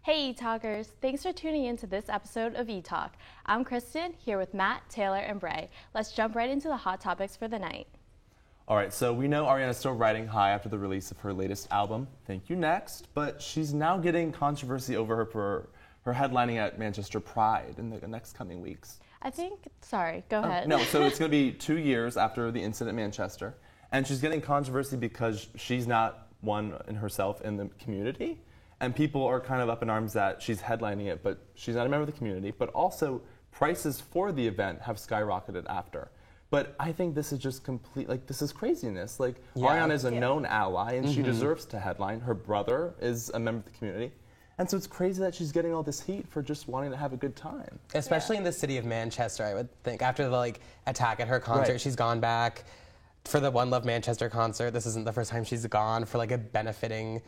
Hey E-Talkers, thanks for tuning in to this episode of E-Talk. I'm Kristen, here with Matt, Taylor, and Bray. Let's jump right into the hot topics for the night. All right, so we know Ariana's still riding high after the release of her latest album, Thank You Next, but she's now getting controversy over her headlining at Manchester Pride in the next coming weeks. Go ahead. No, so it's going to be 2 years after the incident in Manchester, and she's getting controversy because she's not one in herself in the community. And people are kind of up in arms that she's headlining it, but she's not a member of the community. But also, prices for the event have skyrocketed after. But I think this is just this is craziness. Ariana is a known ally, and she deserves to headline. Her brother is a member of the community. And so it's crazy that she's getting all this heat for just wanting to have a good time. Especially in the city of Manchester, I would think. After the attack at her concert, she's gone back for the One Love Manchester concert. This isn't the first time she's gone for a benefiting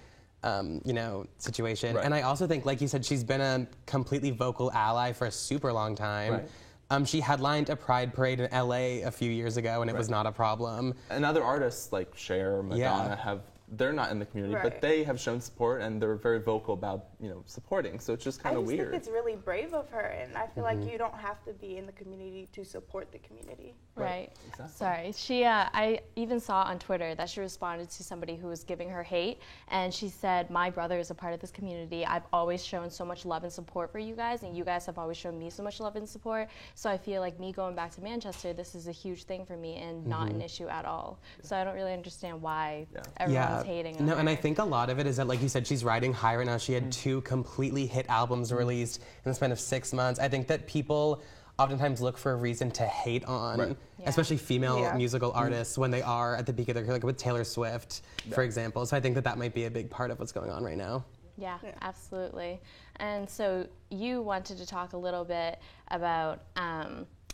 situation. Right. And I also think, like you said, she's been a completely vocal ally for a super long time. Right. She headlined a Pride parade in LA a few years ago, and it was not a problem. And other artists like Cher, Madonna they're not in the community, but they have shown support, and they're very vocal about, supporting. So it's just kind of weird. I just think it's really brave of her, and I feel like you don't have to be in the community to support the community. Right. Exactly. Sorry. I even saw on Twitter that she responded to somebody who was giving her hate, and she said, "My brother is a part of this community. I've always shown so much love and support for you guys, and you guys have always shown me so much love and support. So I feel like me going back to Manchester, this is a huge thing for me and not an issue at all. So I don't really understand why everyone's hating on her. And I think a lot of it is that, like you said, she's riding high right now. She had 2 completely hit albums released in the span of 6 months. I think that people oftentimes look for a reason to hate on, especially female musical artists when they are at the peak of their career, like with Taylor Swift, for example. So I think that might be a big part of what's going on right now. Yeah, absolutely. And so you wanted to talk a little bit about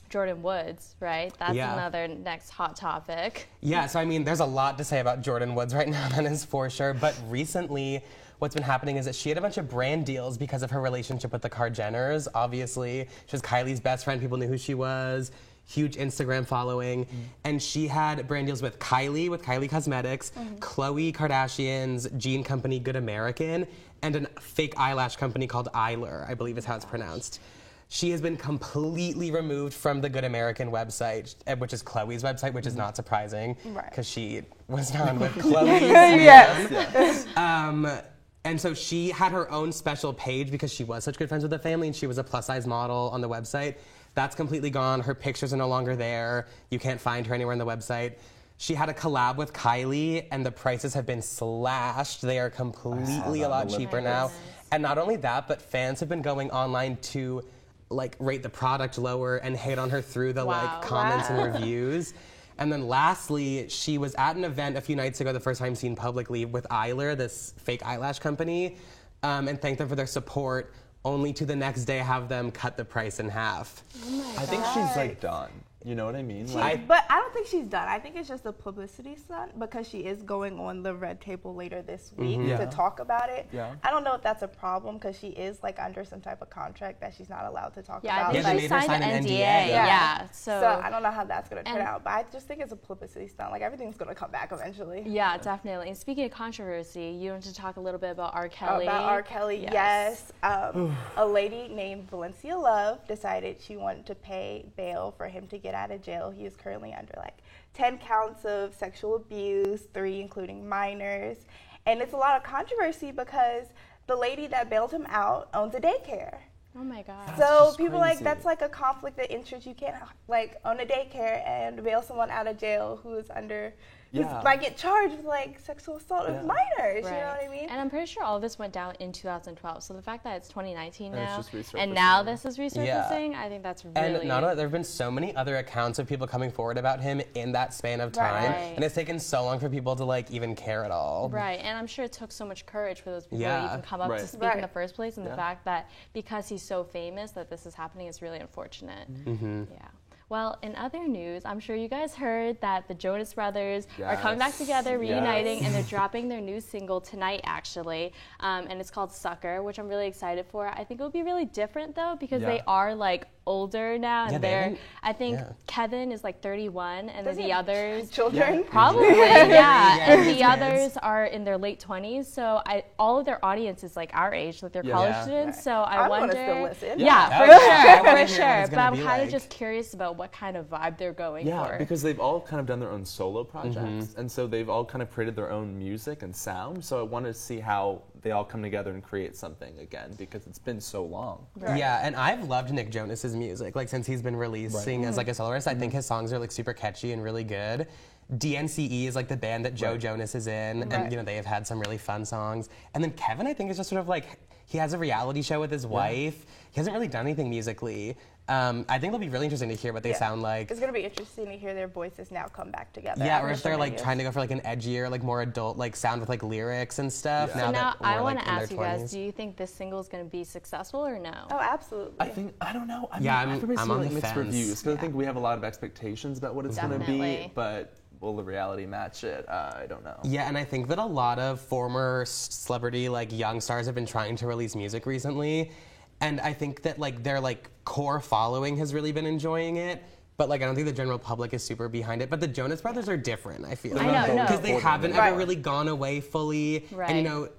Jordyn Woods, right? That's another next hot topic. Yeah, so there's a lot to say about Jordyn Woods right now, that is for sure. But recently, what's been happening is that she had a bunch of brand deals because of her relationship with the Kardashians. Obviously, she was Kylie's best friend. People knew who she was. Huge Instagram following. And she had brand deals with Kylie Cosmetics, Khloe Kardashian's jean company, Good American, and a fake eyelash company called Eylure, I believe is how it's pronounced. She has been completely removed from the Good American website, which is Khloe's website, which is not surprising because she was down with Khloe's. And so she had her own special page because she was such good friends with the family, and she was a plus-size model on the website. That's completely gone. Her pictures are no longer there. You can't find her anywhere on the website. She had a collab with Kylie, and the prices have been slashed. They are completely a lot cheaper now. And not only that, but fans have been going online to rate the product lower and hate on her through the comments and reviews. And then lastly, she was at an event a few nights ago, the first time seen publicly, with Eylure, this fake eyelash company, and thanked them for their support, only to the next day have them cut the price in half. I think she's done. You know what I mean? But I don't think she's done. I think it's just a publicity stunt because she is going on the red table later this week to talk about it. Yeah. I don't know if that's a problem because she is under some type of contract that she's not allowed to talk about. Yeah, they signed an NDA. So I don't know how that's going to turn out, but I just think it's a publicity stunt. Everything's going to come back eventually. Yeah, definitely. And speaking of controversy, you want to talk a little bit about R. Kelly. About R. Kelly, yes. A lady named Valencia Love decided she wanted to pay bail for him to get out of jail. He is currently under 10 counts of sexual abuse, 3 including minors. And it's a lot of controversy because the lady that bailed him out owns a daycare. Oh my God. So people that's a conflict of interest. You can't own a daycare and bail someone out of jail who is under might get charged with sexual assault of minors. Right. You know what I mean? And I'm pretty sure all of this went down in 2012. So the fact that it's 2019 now, and now this is resurfacing, I think that's really. And not only that, there have been so many other accounts of people coming forward about him in that span of time, and it's taken so long for people to even care at all. Right, and I'm sure it took so much courage for those people to even come up to speak in the first place, and the fact that because he's so famous that this is happening is really unfortunate. Yeah. Well, in other news, I'm sure you guys heard that the Jonas Brothers are coming back together, reuniting, and they're dropping their new single tonight, actually. And it's called Sucker, which I'm really excited for. I think it'll be really different, though, because they are, older now, and Yeah, they they're. haven't- I think yeah. Kevin is like 31, and Does then he the have others. children. Probably, yeah. And his the kids. others are in their late 20s, so all of their audience is like our age, like they're college Yeah. students. Right. So I I wanna wonder. still listen. Yeah, Oh, for yeah. I sure, wanna for hear what sure. it's But gonna I'm be kind of like. just curious about what kind of vibe they're going Yeah, for. because they've all kind of done their own solo projects, and so they've all kind of created their own music and sound. So I wanted to see how they all come together and create something again, because it's been so long. Right. Yeah, and I've loved Nick Jonas's music, like since he's been releasing as like a soloist. I think his songs are like super catchy and really good. DNCE is like the band that Joe Right. Jonas is in, Right. and you know they have had some really fun songs. And then Kevin, I think, is just sort of like he has a reality show with his wife. He hasn't really done anything musically. I think it'll be really interesting to hear what they Yeah. sound like. It's gonna be interesting to hear their voices now come back together. Yeah, after or if so they're many like years. trying to go for like an edgier, like more adult, like sound with like lyrics and stuff. Yeah. Now So now that I we're, want like, to in ask their you guys: 20s. do you think this single is going to be successful or no? Oh, absolutely. I don't know. I Yeah, mean, I'm- I've been I'm seeing on like the mixed fence. reviews because Yeah. I think we have a lot of expectations about what it's going to be, Definitely. but will the reality match it? I don't know. Yeah, and I think that a lot of former celebrity, like young stars, have been trying to release music recently, and I think that like their like core following has really been enjoying it. But like I don't think the general public is super behind it. But the Jonas Brothers are different. I feel I know, no. because they haven't Right. ever really gone away fully. Right. And you know,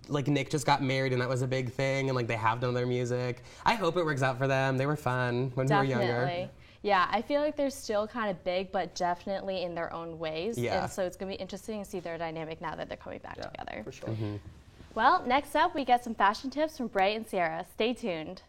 like Nick just got married, and that was a big thing. And like they have done their music. I hope it works out for them. They were fun when we were younger. Definitely. Yeah, I feel like they're still kind of big, but definitely in their own ways. Yeah. And so it's going to be interesting to see their dynamic now that they're coming back Yeah, together. for sure. Well, next up, we get some fashion tips from Bray and Sierra. Stay tuned.